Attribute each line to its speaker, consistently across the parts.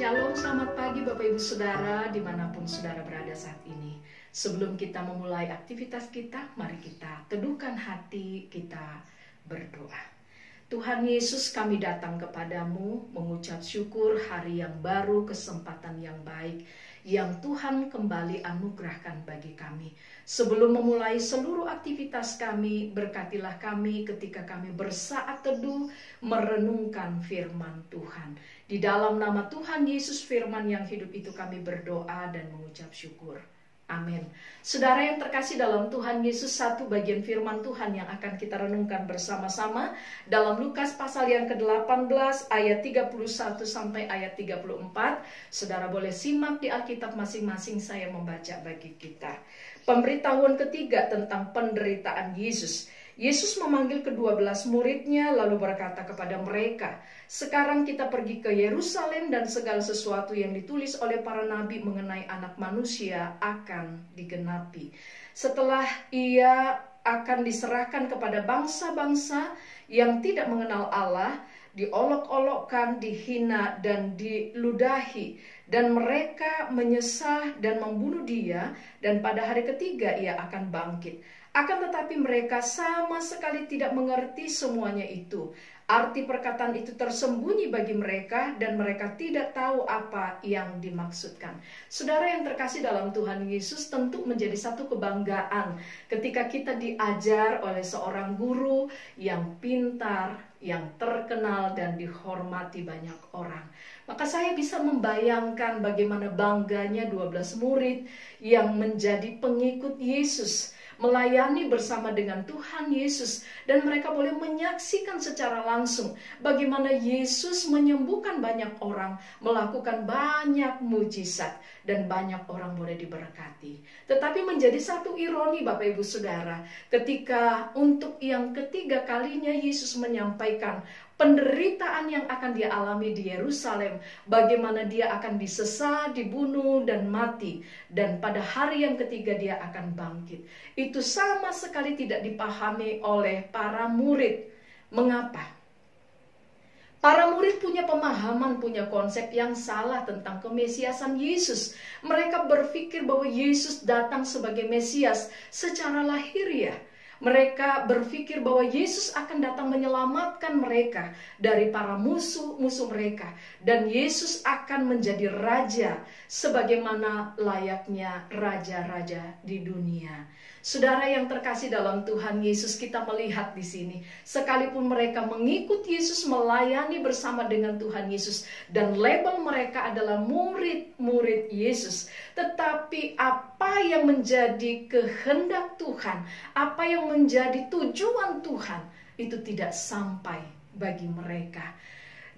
Speaker 1: Shalom, selamat pagi Bapak Ibu Saudara dimanapun Saudara berada saat ini. Sebelum kita memulai aktivitas kita, mari kita teduhkan hati, kita berdoa. Tuhan Yesus, kami datang kepadamu mengucap syukur hari yang baru, kesempatan yang baik yang Tuhan kembali anugerahkan bagi kami. Sebelum memulai seluruh aktivitas kami, berkatilah kami ketika kami bersaat teduh merenungkan firman Tuhan. Di dalam nama Tuhan Yesus firman yang hidup itu kami berdoa dan mengucap syukur. Amin. Saudara yang terkasih dalam Tuhan Yesus, satu bagian firman Tuhan yang akan kita renungkan bersama-sama dalam Lukas pasal yang ke-18 ayat 31 sampai ayat 34. Saudara boleh simak di Alkitab masing-masing, saya membaca bagi kita. Pemberitahuan ketiga tentang penderitaan Yesus. Yesus memanggil ke-12 muridnya lalu berkata kepada mereka, "Sekarang kita pergi ke Yerusalem dan segala sesuatu yang ditulis oleh para nabi mengenai anak manusia akan digenapi. Setelah ia akan diserahkan kepada bangsa-bangsa yang tidak mengenal Allah, diolok-olokkan, dihina dan diludahi, dan mereka menyesah dan membunuh dia, dan pada hari ketiga ia akan bangkit. Akan tetapi mereka sama sekali tidak mengerti semuanya itu. Arti perkataan itu tersembunyi bagi mereka dan mereka tidak tahu apa yang dimaksudkan." Saudara yang terkasih dalam Tuhan Yesus, tentu menjadi satu kebanggaan ketika kita diajar oleh seorang guru yang pintar, yang terkenal dan dihormati banyak orang. Maka saya bisa membayangkan bagaimana bangganya 12 murid yang menjadi pengikut Yesus, melayani bersama dengan Tuhan Yesus, dan mereka boleh menyaksikan secara langsung bagaimana Yesus menyembuhkan banyak orang, melakukan banyak mujizat, dan banyak orang boleh diberkati. Tetapi menjadi satu ironi Bapak Ibu Saudara, ketika untuk yang ketiga kalinya Yesus menyampaikan penderitaan yang akan dia alami di Yerusalem, bagaimana dia akan disesah, dibunuh, dan mati, dan pada hari yang ketiga dia akan bangkit. Itu sama sekali tidak dipahami oleh para murid. Mengapa? Para murid punya pemahaman, punya konsep yang salah tentang kemesiasan Yesus. Mereka berpikir bahwa Yesus datang sebagai Mesias secara lahiriah. Mereka berpikir bahwa Yesus akan datang menyelamatkan mereka dari para musuh-musuh mereka. Dan Yesus akan menjadi raja sebagaimana layaknya raja-raja di dunia. Saudara yang terkasih dalam Tuhan Yesus, kita melihat di sini, sekalipun mereka mengikut Yesus, melayani bersama dengan Tuhan Yesus, dan label mereka adalah murid-murid Yesus, tetapi apa yang menjadi kehendak Tuhan, apa yang menjadi tujuan Tuhan, itu tidak sampai bagi mereka.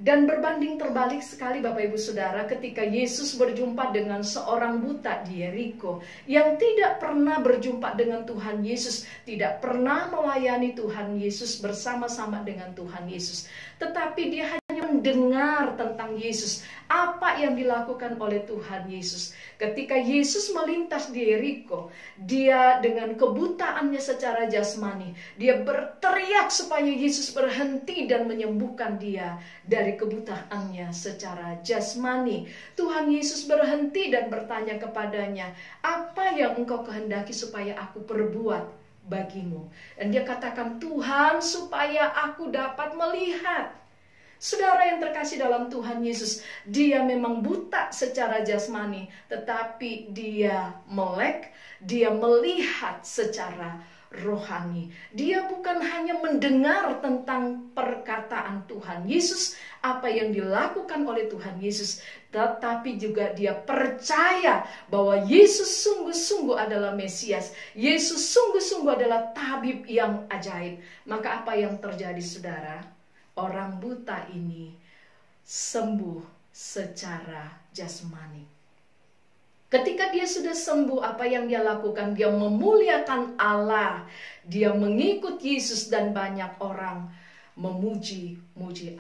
Speaker 1: Dan berbanding terbalik sekali Bapak Ibu Saudara ketika Yesus berjumpa dengan seorang buta di Yeriko yang tidak pernah berjumpa dengan Tuhan Yesus, tidak pernah melayani Tuhan Yesus bersama-sama dengan Tuhan Yesus. Tetapi dia hanya mendengar tentang Yesus, apa yang dilakukan oleh Tuhan Yesus. Ketika Yesus melintas di Yeriko, dia dengan kebutaannya secara jasmani, dia berteriak supaya Yesus berhenti dan menyembuhkan dia dari kebutaannya secara jasmani. Tuhan Yesus berhenti dan bertanya kepadanya, "Apa yang engkau kehendaki supaya aku perbuat bagimu?" Dan dia katakan, "Tuhan, supaya aku dapat melihat." Saudara yang terkasih dalam Tuhan Yesus, dia memang buta secara jasmani, tetapi dia melek, dia melihat secara rohani. Dia bukan hanya mendengar tentang perkataan Tuhan Yesus, apa yang dilakukan oleh Tuhan Yesus, tetapi juga dia percaya bahwa Yesus sungguh-sungguh adalah Mesias. Yesus sungguh-sungguh adalah tabib yang ajaib. Maka apa yang terjadi, saudara? Orang buta ini sembuh secara jasmani. Ketika dia sudah sembuh, apa yang dia lakukan? Dia memuliakan Allah. Dia mengikut Yesus dan banyak orang memuji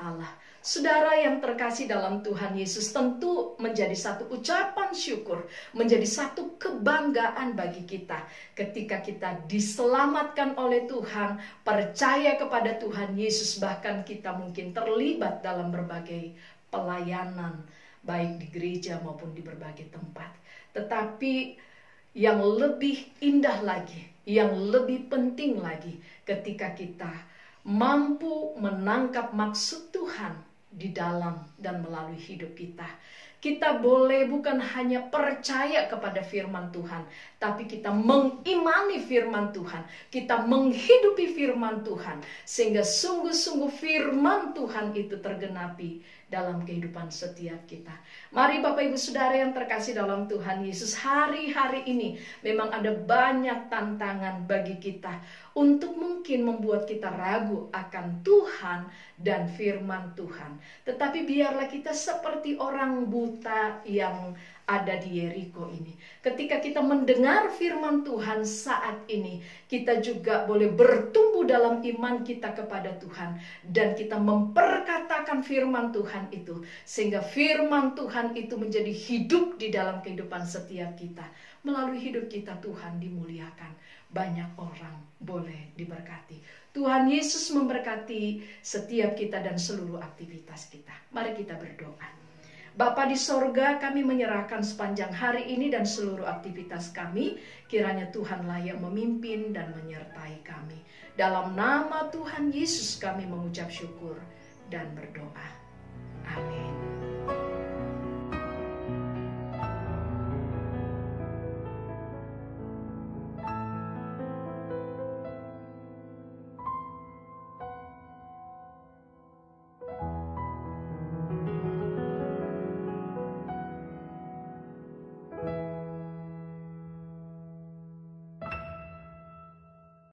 Speaker 1: Allah. Saudara yang terkasih dalam Tuhan Yesus, tentu menjadi satu ucapan syukur, menjadi satu kebanggaan bagi kita ketika kita diselamatkan oleh Tuhan, percaya kepada Tuhan Yesus, bahkan kita mungkin terlibat dalam berbagai pelayanan, baik di gereja maupun di berbagai tempat. Tetapi yang lebih indah lagi, yang lebih penting lagi, ketika kita mampu menangkap maksud Tuhan di dalam dan melalui hidup kita. Kita boleh bukan hanya percaya kepada firman Tuhan, tapi kita mengimani firman Tuhan, kita menghidupi firman Tuhan, sehingga sungguh-sungguh firman Tuhan itu tergenapi dalam kehidupan setiap kita. Mari Bapak Ibu Saudara yang terkasih dalam Tuhan Yesus, hari-hari ini memang ada banyak tantangan bagi kita untuk mungkin membuat kita ragu akan Tuhan dan firman Tuhan. Tetapi biarlah kita seperti orang buta yang ada di Yeriko ini. Ketika kita mendengar firman Tuhan saat ini, kita juga boleh bertumbuh dalam iman kita kepada Tuhan, dan kita memperkatakan firman Tuhan itu, sehingga firman Tuhan itu menjadi hidup di dalam kehidupan setiap kita. Melalui hidup kita Tuhan dimuliakan, banyak orang boleh diberkati. Tuhan Yesus memberkati setiap kita dan seluruh aktivitas kita. Mari kita berdoa. Bapa di sorga, kami menyerahkan sepanjang hari ini dan seluruh aktivitas kami. Kiranya Tuhanlah yang memimpin dan menyertai kami. Dalam nama Tuhan Yesus kami mengucap syukur dan berdoa. Amin.